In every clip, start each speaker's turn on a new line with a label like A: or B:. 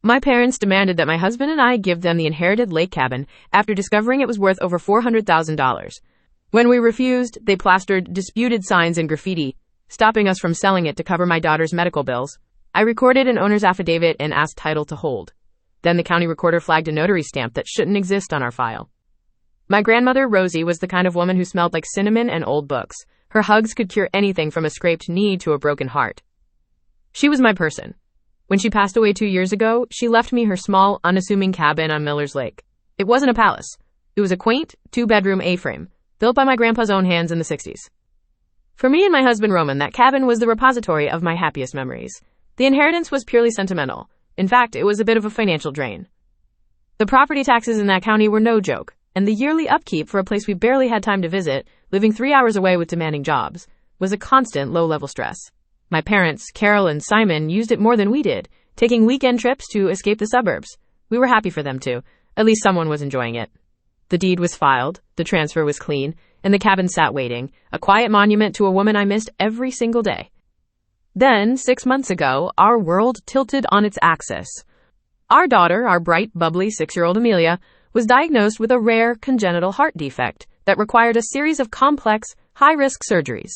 A: My parents demanded that my husband and I give them the inherited lake cabin after discovering it was worth over $400,000. When we refused, they plastered disputed signs and graffiti, stopping us from selling it to cover my daughter's medical bills. I recorded an owner's affidavit and asked title to hold. Then the county recorder flagged a notary stamp that shouldn't exist on our file. My grandmother, Rosie, was the kind of woman who smelled like cinnamon and old books. Her hugs could cure anything from a scraped knee to a broken heart. She was my person. When she passed away 2 years ago, she left me her small, unassuming cabin on Miller's Lake. It wasn't a palace. It was a quaint, 2-bedroom A-frame, built by my grandpa's own hands in the 60s. For me and my husband Roman, that cabin was the repository of my happiest memories. The inheritance was purely sentimental. In fact, it was a bit of a financial drain. The property taxes in that county were no joke, and the yearly upkeep for a place we barely had time to visit, living 3 hours away with demanding jobs, was a constant low-level stress. My parents, Carol and Simon, used it more than we did, taking weekend trips to escape the suburbs. We were happy for them too. At least someone was enjoying it. The deed was filed, the transfer was clean, and the cabin sat waiting, a quiet monument to a woman I missed every single day. Then, 6 months ago, our world tilted on its axis. Our daughter, our bright, bubbly 6-year-old Amelia, was diagnosed with a rare congenital heart defect that required a series of complex, high-risk surgeries.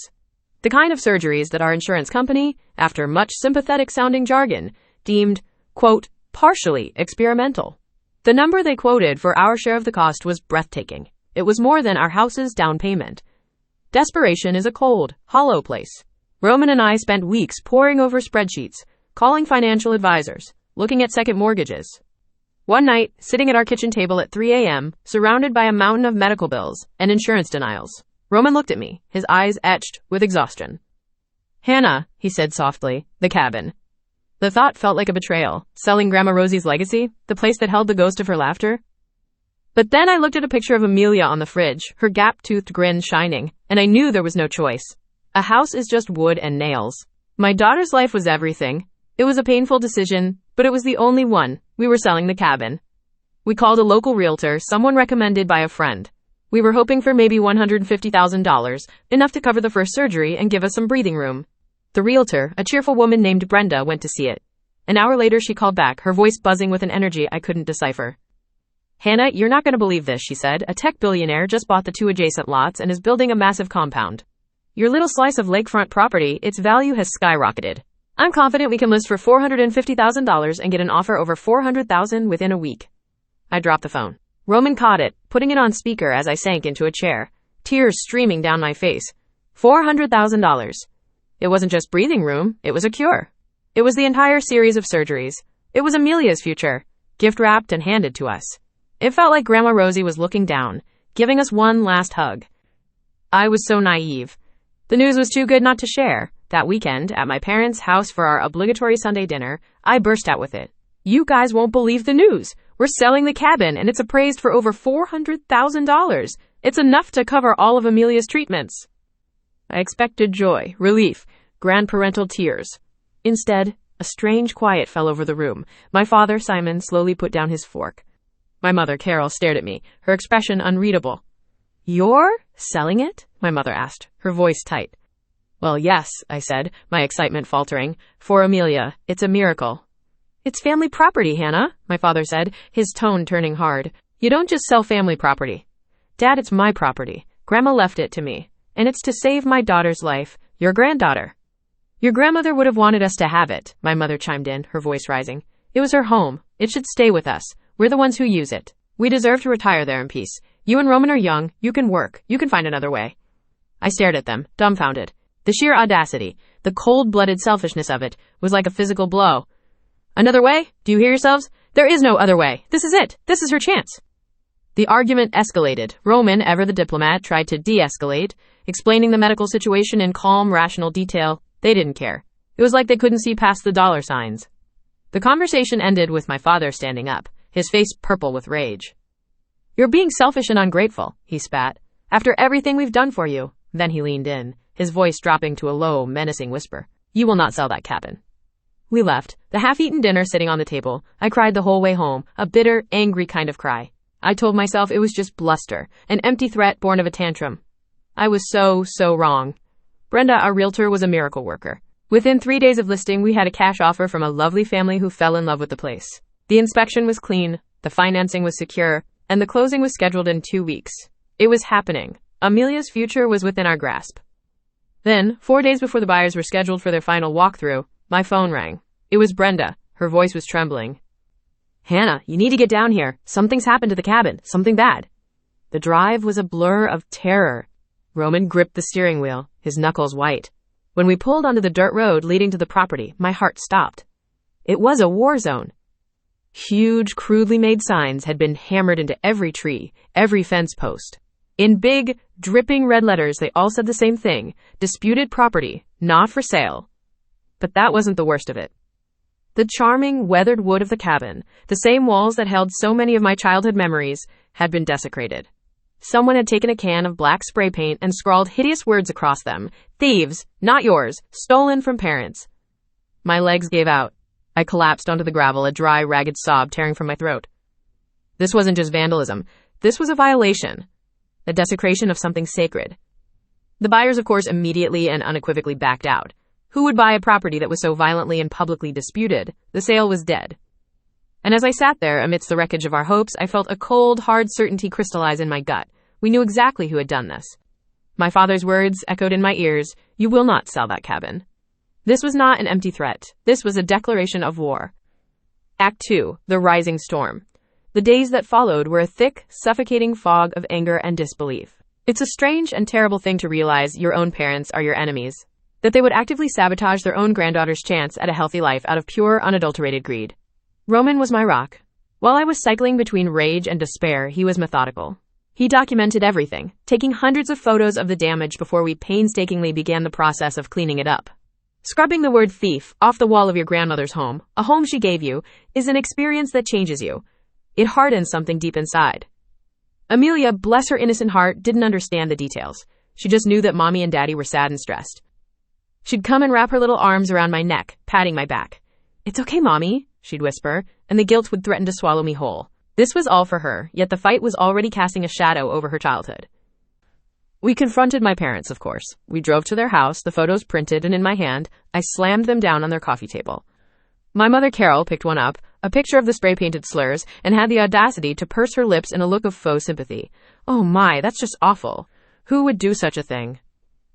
A: The kind of surgeries that our insurance company, after much sympathetic-sounding jargon, deemed, quote, partially experimental. The number they quoted for our share of the cost was breathtaking. It was more than our house's down payment. Desperation is a cold, hollow place. Roman and I spent weeks poring over spreadsheets, calling financial advisors, looking at second mortgages. One night, sitting at our kitchen table at 3 a.m., surrounded by a mountain of medical bills and insurance denials, Roman looked at me, his eyes etched with exhaustion. "Hannah," he said softly, "the cabin." The thought felt like a betrayal, selling Grandma Rosie's legacy, the place that held the ghost of her laughter. But then I looked at a picture of Amelia on the fridge, her gap-toothed grin shining, and I knew there was no choice. A house is just wood and nails. My daughter's life was everything. It was a painful decision, but it was the only one. We were selling the cabin. We called a local realtor, someone recommended by a friend. We were hoping for maybe $150,000, enough to cover the first surgery and give us some breathing room. The realtor, a cheerful woman named Brenda, went to see it. An hour later, she called back, her voice buzzing with an energy I couldn't decipher. "Hannah, you're not going to believe this," she said. "A tech billionaire just bought the 2 adjacent lots and is building a massive compound. Your little slice of lakefront property, its value has skyrocketed. I'm confident we can list for $450,000 and get an offer over $400,000 within a week." I dropped the phone. Roman caught it, putting it on speaker as I sank into a chair, tears streaming down my face. $400,000. It wasn't just breathing room, it was a cure. It was the entire series of surgeries. It was Amelia's future, gift-wrapped and handed to us. It felt like Grandma Rosie was looking down, giving us one last hug. I was so naive. The news was too good not to share. That weekend, at my parents' house for our obligatory Sunday dinner, I burst out with it. "You guys won't believe the news. We're selling the cabin, and it's appraised for over $400,000. It's enough to cover all of Amelia's treatments." I expected joy, relief, grandparental tears. Instead, a strange quiet fell over the room. My father, Simon, slowly put down his fork. My mother, Carol, stared at me, her expression unreadable. "You're selling it?" my mother asked, her voice tight. "Well, yes," I said, my excitement faltering. "For Amelia, it's a miracle." "It's family property, Hannah," my father said, his tone turning hard. "You don't just sell family property." "Dad, it's my property. Grandma left it to me. And it's to save my daughter's life, your granddaughter." "Your grandmother would have wanted us to have it," my mother chimed in, her voice rising. "It was her home. It should stay with us. We're the ones who use it. We deserve to retire there in peace. You and Roman are young. You can work. You can find another way." I stared at them, dumbfounded. The sheer audacity, the cold-blooded selfishness of it, was like a physical blow. "Another way? Do you hear yourselves? There is no other way. This is it. This is her chance." The argument escalated. Roman, ever the diplomat, tried to de-escalate, explaining the medical situation in calm, rational detail. They didn't care. It was like they couldn't see past the dollar signs. The conversation ended with my father standing up, his face purple with rage. "You're being selfish and ungrateful," he spat. "After everything we've done for you." Then he leaned in, his voice dropping to a low, menacing whisper. "You will not sell that cabin." We left, the half-eaten dinner sitting on the table. I cried the whole way home, a bitter, angry kind of cry. I told myself it was just bluster, an empty threat born of a tantrum. I was so wrong. Brenda, our realtor, was a miracle worker. Within 3 days of listing, we had a cash offer from a lovely family who fell in love with the place. The inspection was clean, the financing was secure, and the closing was scheduled in 2 weeks. It was happening. Amelia's future was within our grasp. Then, 4 days before the buyers were scheduled for their final walkthrough, my phone rang. It was Brenda. Her voice was trembling. "Hannah, you need to get down here. Something's happened to the cabin. Something bad." The drive was a blur of terror. Roman gripped the steering wheel, his knuckles white. When we pulled onto the dirt road leading to the property, my heart stopped. It was a war zone. Huge, crudely made signs had been hammered into every tree, every fence post. In big, dripping red letters, they all said the same thing: disputed property, not for sale. But that wasn't the worst of it. The charming, weathered wood of the cabin, the same walls that held so many of my childhood memories, had been desecrated. Someone had taken a can of black spray paint and scrawled hideous words across them. "Thieves, not yours, stolen from parents." My legs gave out. I collapsed onto the gravel, a dry, ragged sob tearing from my throat. This wasn't just vandalism. This was a violation. The desecration of something sacred. The buyers, of course, immediately and unequivocally backed out. Who would buy a property that was so violently and publicly disputed? The sale was dead. And as I sat there amidst the wreckage of our hopes, I felt a cold, hard certainty crystallize in my gut. We knew exactly who had done this. My father's words echoed in my ears: "You will not sell that cabin." This was not an empty threat. This was a declaration of war. Act 2, The Rising Storm. The days that followed were a thick, suffocating fog of anger and disbelief. It's a strange and terrible thing to realize your own parents are your enemies, that they would actively sabotage their own granddaughter's chance at a healthy life out of pure, unadulterated greed. Roman was my rock. While I was cycling between rage and despair, he was methodical. He documented everything, taking hundreds of photos of the damage before we painstakingly began the process of cleaning it up. Scrubbing the word thief off the wall of your grandmother's home, a home she gave you, is an experience that changes you. It hardens something deep inside. Amelia, bless her innocent heart, didn't understand the details. She just knew that Mommy and Daddy were sad and stressed. She'd come and wrap her little arms around my neck, patting my back. "It's okay, Mommy," she'd whisper, and the guilt would threaten to swallow me whole. This was all for her, yet the fight was already casting a shadow over her childhood. We confronted my parents, of course. We drove to their house, the photos printed and in my hand. I slammed them down on their coffee table. My mother, Carol, picked one up, a picture of the spray-painted slurs, and had the audacity to purse her lips in a look of faux sympathy. "Oh my, that's just awful. Who would do such a thing?"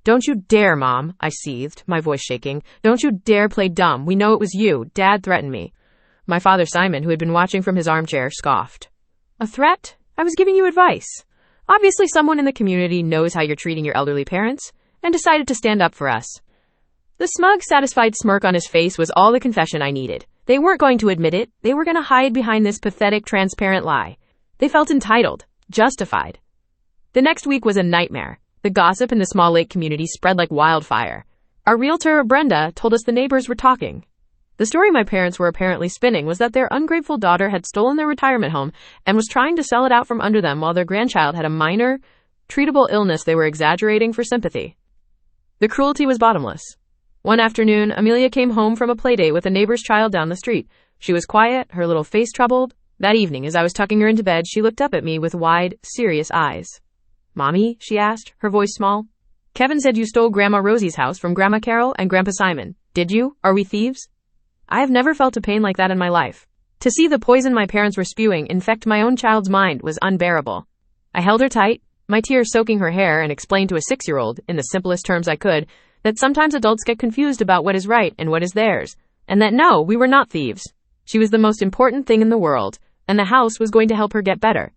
A: "Don't you dare, Mom," I seethed, my voice shaking. "Don't you dare play dumb. We know it was you. Dad threatened me." My father, Simon, who had been watching from his armchair, scoffed. "A threat? I was giving you advice. Obviously someone in the community knows how you're treating your elderly parents, and decided to stand up for us." The smug, satisfied smirk on his face was all the confession I needed. They weren't going to admit it. They were going to hide behind this pathetic, transparent lie. They felt entitled, justified. The next week was a nightmare. The gossip in the small lake community spread like wildfire. Our realtor, Brenda, told us the neighbors were talking. The story my parents were apparently spinning was that their ungrateful daughter had stolen their retirement home and was trying to sell it out from under them while their grandchild had a minor, treatable illness they were exaggerating for sympathy. The cruelty was bottomless. One afternoon, Amelia came home from a playdate with a neighbor's child down the street. She was quiet, her little face troubled. That evening, as I was tucking her into bed, she looked up at me with wide, serious eyes. "Mommy?" she asked, her voice small. "Kevin said you stole Grandma Rosie's house from Grandma Carol and Grandpa Simon. Did you? Are we thieves?" I have never felt a pain like that in my life. To see the poison my parents were spewing infect my own child's mind was unbearable. I held her tight, my tears soaking her hair, and explained to a 6-year-old, in the simplest terms I could, that sometimes adults get confused about what is right and what is theirs, and that no, we were not thieves. She was the most important thing in the world, and the house was going to help her get better.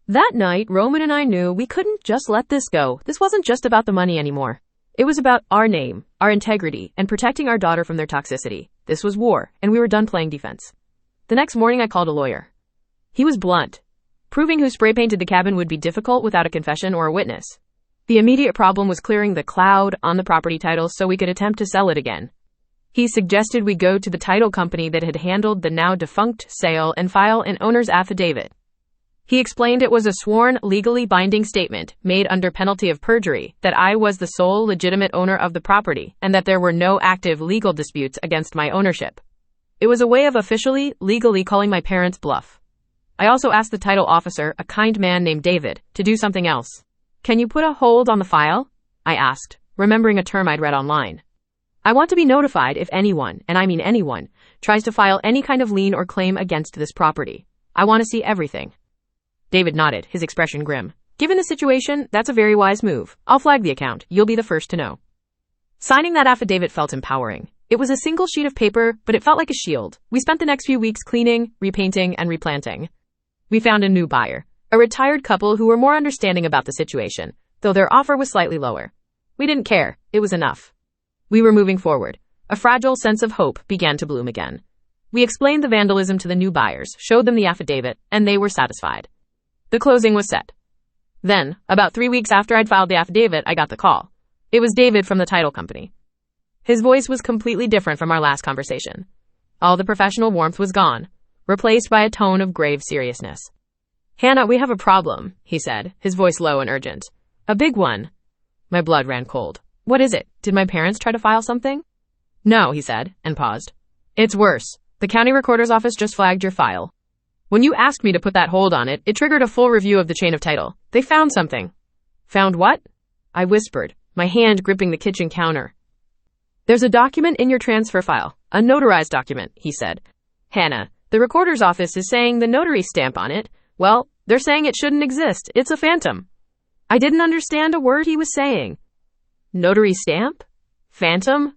A: That night, Roman and I knew we couldn't just let this go. This wasn't just about the money anymore. It was about our name, our integrity, and protecting our daughter from their toxicity. This was war, and we were done playing defense. The next morning, I called a lawyer. He was blunt. Proving who spray-painted the cabin would be difficult without a confession or a witness. The immediate problem was clearing the cloud on the property title so we could attempt to sell it again. He suggested we go to the title company that had handled the now defunct sale and file an owner's affidavit. He explained it was a sworn, legally binding statement made under penalty of perjury that I was the sole legitimate owner of the property and that there were no active legal disputes against my ownership. It was a way of officially, legally calling my parents' bluff. I also asked the title officer, a kind man named David, to do something else. "Can you put a hold on the file?" I asked, remembering a term I'd read online. "I want to be notified if anyone, and I mean anyone, tries to file any kind of lien or claim against this property. I want to see everything." David nodded, his expression grim. "Given the situation, that's a very wise move. I'll flag the account. You'll be the first to know." Signing that affidavit felt empowering. It was a single sheet of paper, but it felt like a shield. We spent the next few weeks cleaning, repainting, and replanting. We found a new buyer, a retired couple who were more understanding about the situation, though their offer was slightly lower. We didn't care. It was enough. We were moving forward. A fragile sense of hope began to bloom again. We explained the vandalism to the new buyers, showed them the affidavit, and they were satisfied. The closing was set. Then, about 3 weeks after I'd filed the affidavit, I got the call. It was David from the title company. His voice was completely different from our last conversation. All the professional warmth was gone, replaced by a tone of grave seriousness. "Hannah, we have a problem," he said, his voice low and urgent. "A big one." My blood ran cold. "What is it? Did my parents try to file something?" "No," he said, and paused. "It's worse. The county recorder's office just flagged your file. When you asked me to put that hold on it, it triggered a full review of the chain of title. They found something." "Found what?" I whispered, my hand gripping the kitchen counter. "There's a document in your transfer file, a notarized document," he said. "Hannah, the recorder's office is saying the notary stamp on it. Well, they're saying it shouldn't exist. It's a phantom." I didn't understand a word he was saying. Notary stamp? Phantom?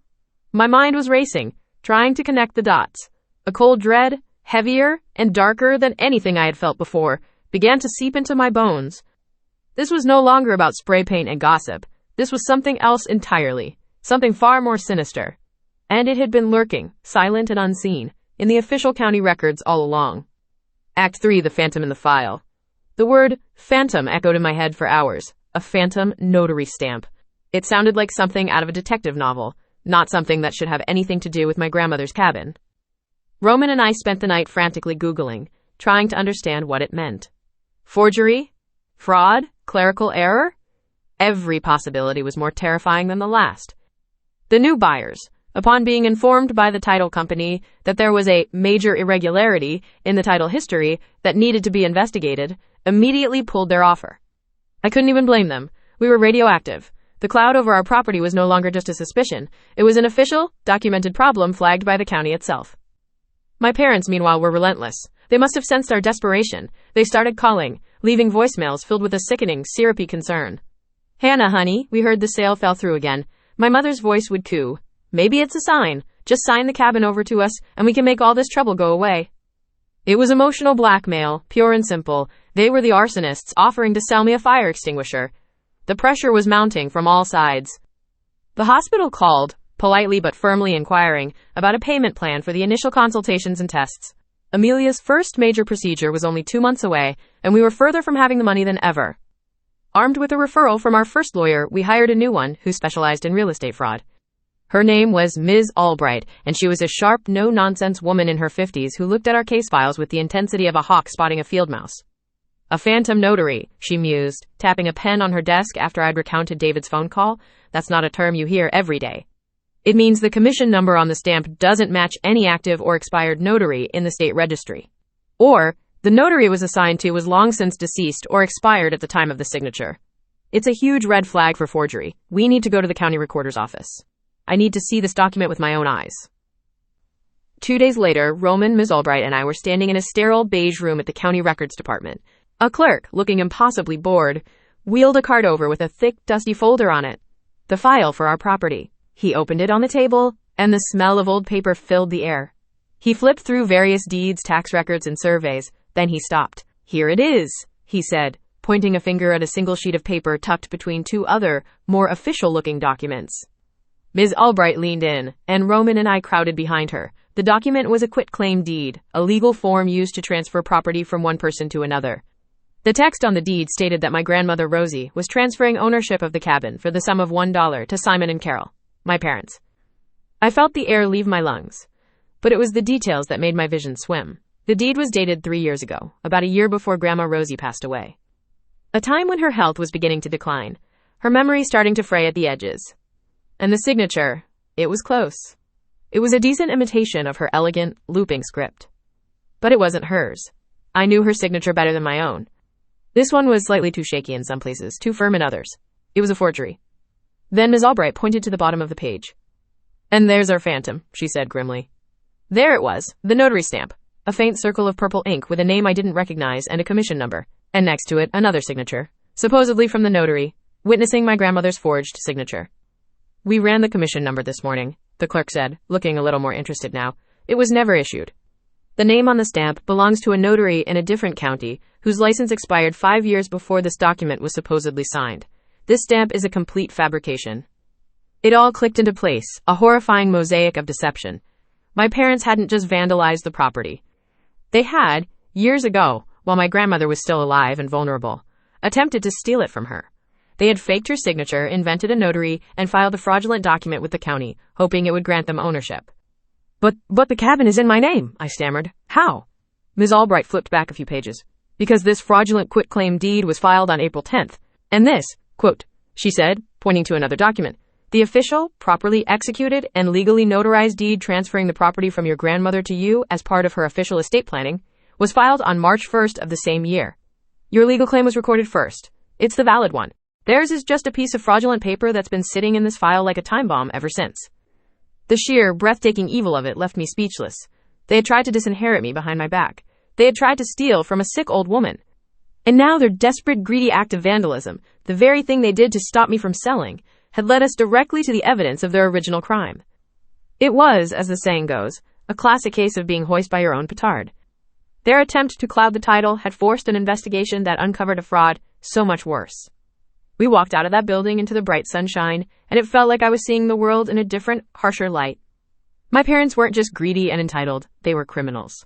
A: My mind was racing, trying to connect the dots. A cold dread, heavier and darker than anything I had felt before, began to seep into my bones. This was no longer about spray paint and gossip. This was something else entirely, something far more sinister. And it had been lurking, silent and unseen, in the official county records all along. Act 3, the phantom in the file. The word phantom echoed in my head for hours. A phantom notary stamp. It sounded like something out of a detective novel, not something that should have anything to do with my grandmother's cabin. Roman and I spent the night frantically Googling, trying to understand what it meant. Forgery? Fraud? Clerical error? Every possibility was more terrifying than the last. The new buyers, upon being informed by the title company that there was a major irregularity in the title history that needed to be investigated, immediately pulled their offer. I couldn't even blame them. We were radioactive. The cloud over our property was no longer just a suspicion. It was an official, documented problem flagged by the county itself. My parents, meanwhile, were relentless. They must have sensed our desperation. They started calling, leaving voicemails filled with a sickening, syrupy concern. "Hannah, honey, we heard the sale fell through again." My mother's voice would coo. "Maybe it's a sign. Just sign the cabin over to us, and we can make all this trouble go away." It was emotional blackmail, pure and simple. They were the arsonists offering to sell me a fire extinguisher. The pressure was mounting from all sides. The hospital called, politely but firmly inquiring about a payment plan for the initial consultations and tests. Amelia's first major procedure was only 2 months away, and we were further from having the money than ever. Armed with a referral from our first lawyer, we hired a new one who specialized in real estate fraud. Her name was Ms. Albright, and she was a sharp, no-nonsense woman in her 50s who looked at our case files with the intensity of a hawk spotting a field mouse. "A phantom notary," she mused, tapping a pen on her desk after I'd recounted David's phone call. "That's not a term you hear every day. It means the commission number on the stamp doesn't match any active or expired notary in the state registry. Or, the notary it was assigned to was long since deceased or expired at the time of the signature. It's a huge red flag for forgery. We need to go to the county recorder's office. I need to see this document with my own eyes." 2 days later, Roman, Ms. Albright, and I were standing in a sterile beige room at the county records department. A clerk, looking impossibly bored, wheeled a card over with a thick, dusty folder on it. The file for our property. He opened it on the table, and the smell of old paper filled the air. He flipped through various deeds, tax records, and surveys. Then he stopped. "Here it is," he said, pointing a finger at a single sheet of paper tucked between 2 other, more official-looking documents. Ms. Albright leaned in, and Roman and I crowded behind her. The document was a quitclaim deed, a legal form used to transfer property from one person to another. The text on the deed stated that my grandmother Rosie was transferring ownership of the cabin for the sum of $1 to Simon and Carol, my parents. I felt the air leave my lungs, but it was the details that made my vision swim. The deed was dated 3 years ago, about a year before Grandma Rosie passed away. A time when her health was beginning to decline, her memory starting to fray at the edges. And the signature, it was close. It was a decent imitation of her elegant, looping script. But it wasn't hers. I knew her signature better than my own. This one was slightly too shaky in some places, too firm in others. It was a forgery. Then Ms. Albright pointed to the bottom of the page. "And there's our phantom," she said grimly. There it was, the notary stamp. A faint circle of purple ink with a name I didn't recognize and a commission number. And next to it, another signature. Supposedly from the notary, witnessing my grandmother's forged signature. We ran the commission number this morning, the clerk said, looking a little more interested now. It was never issued. The name on the stamp belongs to a notary in a different county, whose license expired 5 years before this document was supposedly signed. This stamp is a complete fabrication. It all clicked into place, a horrifying mosaic of deception. My parents hadn't just vandalized the property. They had, years ago, while my grandmother was still alive and vulnerable, attempted to steal it from her. They had faked her signature, invented a notary, and filed a fraudulent document with the county, hoping it would grant them ownership. But the cabin is in my name, I stammered. How? Ms. Albright flipped back a few pages. Because this fraudulent quitclaim deed was filed on April 10th. And this, quote, she said, pointing to another document, the official, properly executed, and legally notarized deed transferring the property from your grandmother to you as part of her official estate planning, was filed on March 1st of the same year. Your legal claim was recorded first. It's the valid one. Theirs is just a piece of fraudulent paper that's been sitting in this file like a time bomb ever since. The sheer, breathtaking evil of it left me speechless. They had tried to disinherit me behind my back. They had tried to steal from a sick old woman. And now their desperate, greedy act of vandalism, the very thing they did to stop me from selling, had led us directly to the evidence of their original crime. It was, as the saying goes, a classic case of being hoist by your own petard. Their attempt to cloud the title had forced an investigation that uncovered a fraud so much worse. We walked out of that building into the bright sunshine, and it felt like I was seeing the world in a different, harsher light. My parents weren't just greedy and entitled, they were criminals.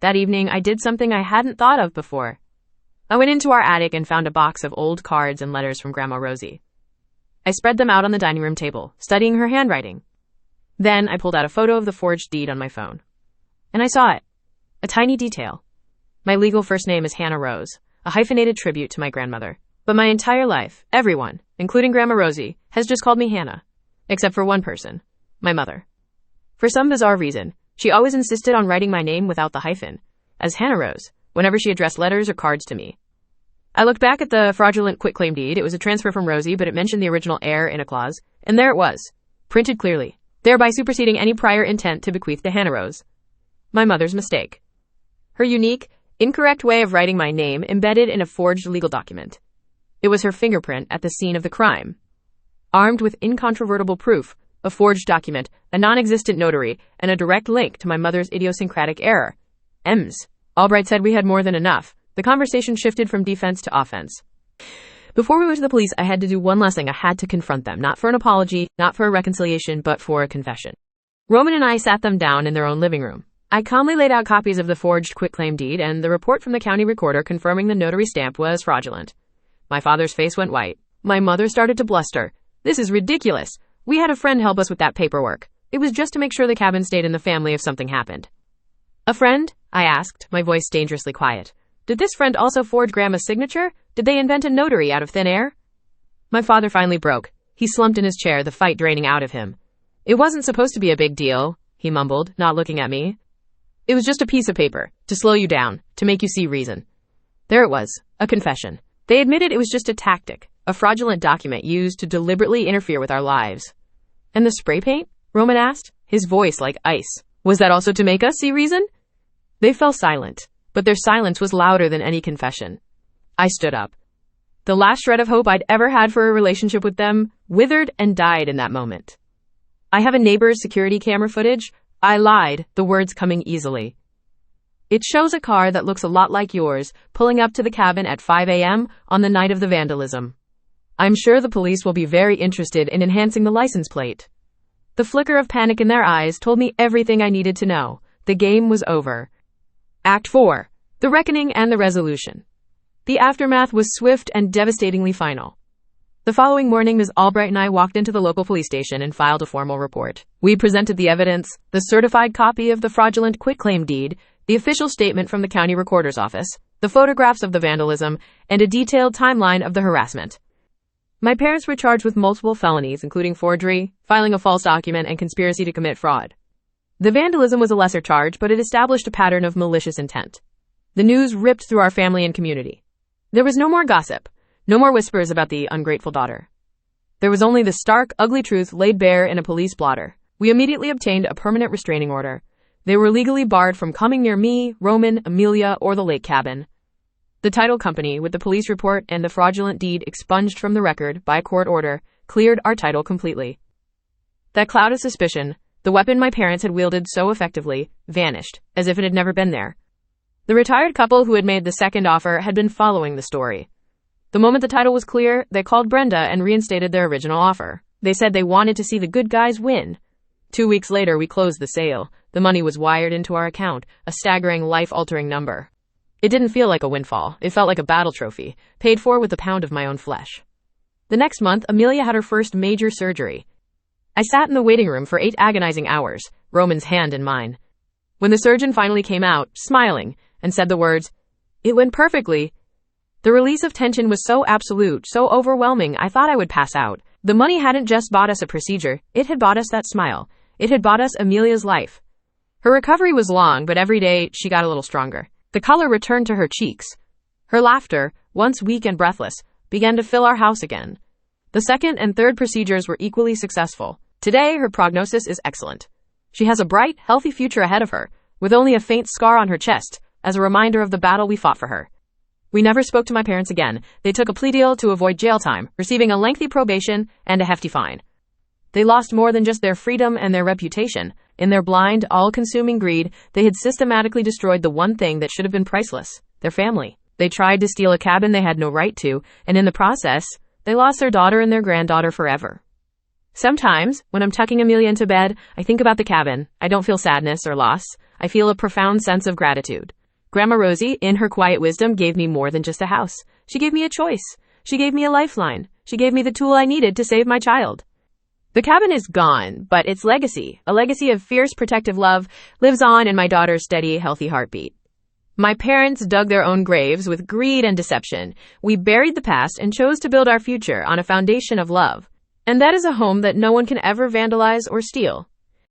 A: That evening, I did something I hadn't thought of before. I went into our attic and found a box of old cards and letters from Grandma Rosie. I spread them out on the dining room table, studying her handwriting. Then I pulled out a photo of the forged deed on my phone. And I saw it. A tiny detail. My legal first name is Hannah Rose, a hyphenated tribute to my grandmother. But my entire life, everyone, including Grandma Rosie, has just called me Hannah. Except for one person. My mother. For some bizarre reason, she always insisted on writing my name without the hyphen, as Hannah Rose, whenever she addressed letters or cards to me. I looked back at the fraudulent quitclaim deed. It was a transfer from Rosie, but it mentioned the original heir in a clause. And there it was, printed clearly, thereby superseding any prior intent to bequeath to Hannah Rose. My mother's mistake. Her unique, incorrect way of writing my name embedded in a forged legal document. It was her fingerprint at the scene of the crime. Armed with incontrovertible proof, a forged document, a non-existent notary, and a direct link to my mother's idiosyncratic error. Ms. Albright said we had more than enough. The conversation shifted from defense to offense. Before we went to the police, I had to do one last thing. I had to confront them, not for an apology, not for a reconciliation, but for a confession. Roman and I sat them down in their own living room. I calmly laid out copies of the forged quitclaim deed and the report from the county recorder confirming the notary stamp was fraudulent. My father's face went white. My mother started to bluster. This is ridiculous. We had a friend help us with that paperwork. It was just to make sure the cabin stayed in the family if something happened. A friend? I asked, my voice dangerously quiet. Did this friend also forge Grandma's signature? Did they invent a notary out of thin air? My father finally broke. He slumped in his chair, the fight draining out of him. It wasn't supposed to be a big deal, he mumbled, not looking at me. It was just a piece of paper, to slow you down, to make you see reason. There it was, a confession. They admitted it was just a tactic, a fraudulent document used to deliberately interfere with our lives. And the spray paint? Roman asked, his voice like ice. Was that also to make us see reason? They fell silent, but their silence was louder than any confession. I stood up. The last shred of hope I'd ever had for a relationship with them withered and died in that moment. I have a neighbor's security camera footage. I lied, the words coming easily. It shows a car that looks a lot like yours pulling up to the cabin at 5 a.m. on the night of the vandalism. I'm sure the police will be very interested in enhancing the license plate. The flicker of panic in their eyes told me everything I needed to know. The game was over. Act 4. The Reckoning and the Resolution. The aftermath was swift and devastatingly final. The following morning, Ms. Albright and I walked into the local police station and filed a formal report. We presented the evidence, the certified copy of the fraudulent quitclaim deed, the official statement from the county recorder's office, the photographs of the vandalism, and a detailed timeline of the harassment. My parents were charged with multiple felonies, including forgery, filing a false document, and conspiracy to commit fraud. The vandalism was a lesser charge, but it established a pattern of malicious intent. The news ripped through our family and community. There was no more gossip, no more whispers about the ungrateful daughter. There was only the stark, ugly truth laid bare in a police blotter. We immediately obtained a permanent restraining order. They were legally barred from coming near me, Roman, Amelia, or the lake cabin. The title company, with the police report and the fraudulent deed expunged from the record by court order, cleared our title completely. That cloud of suspicion, the weapon my parents had wielded so effectively, vanished, as if it had never been there. The retired couple who had made the second offer had been following the story. The moment the title was clear, they called Brenda and reinstated their original offer. They said they wanted to see the good guys win. 2 weeks later, we closed the sale. The money was wired into our account, a staggering, life-altering number. It didn't feel like a windfall. It felt like a battle trophy, paid for with a pound of my own flesh. The next month, Amelia had her first major surgery. I sat in the waiting room for 8 agonizing hours, Roman's hand in mine. When the surgeon finally came out, smiling, and said the words, "It went perfectly," the release of tension was so absolute, so overwhelming, I thought I would pass out. The money hadn't just bought us a procedure, it had bought us that smile. It had bought us Amelia's life. Her recovery was long, but every day she got a little stronger. The color returned to her cheeks. Her laughter, once weak and breathless, began to fill our house again. The second and third procedures were equally successful. Today, her prognosis is excellent. She has a bright, healthy future ahead of her, with only a faint scar on her chest, as a reminder of the battle we fought for her. We never spoke to my parents again. They took a plea deal to avoid jail time, receiving a lengthy probation and a hefty fine. They lost more than just their freedom and their reputation. In their blind, all-consuming greed, they had systematically destroyed the one thing that should have been priceless, their family. They tried to steal a cabin they had no right to, and in the process, they lost their daughter and their granddaughter forever. Sometimes, when I'm tucking Amelia into bed, I think about the cabin. I don't feel sadness or loss. I feel a profound sense of gratitude. Grandma Rosie, in her quiet wisdom, gave me more than just a house. She gave me a choice. She gave me a lifeline. She gave me the tool I needed to save my child. The cabin is gone, but its legacy, a legacy of fierce protective love, lives on in my daughter's steady, healthy heartbeat. My parents dug their own graves with greed and deception. We buried the past and chose to build our future on a foundation of love. And that is a home that no one can ever vandalize or steal.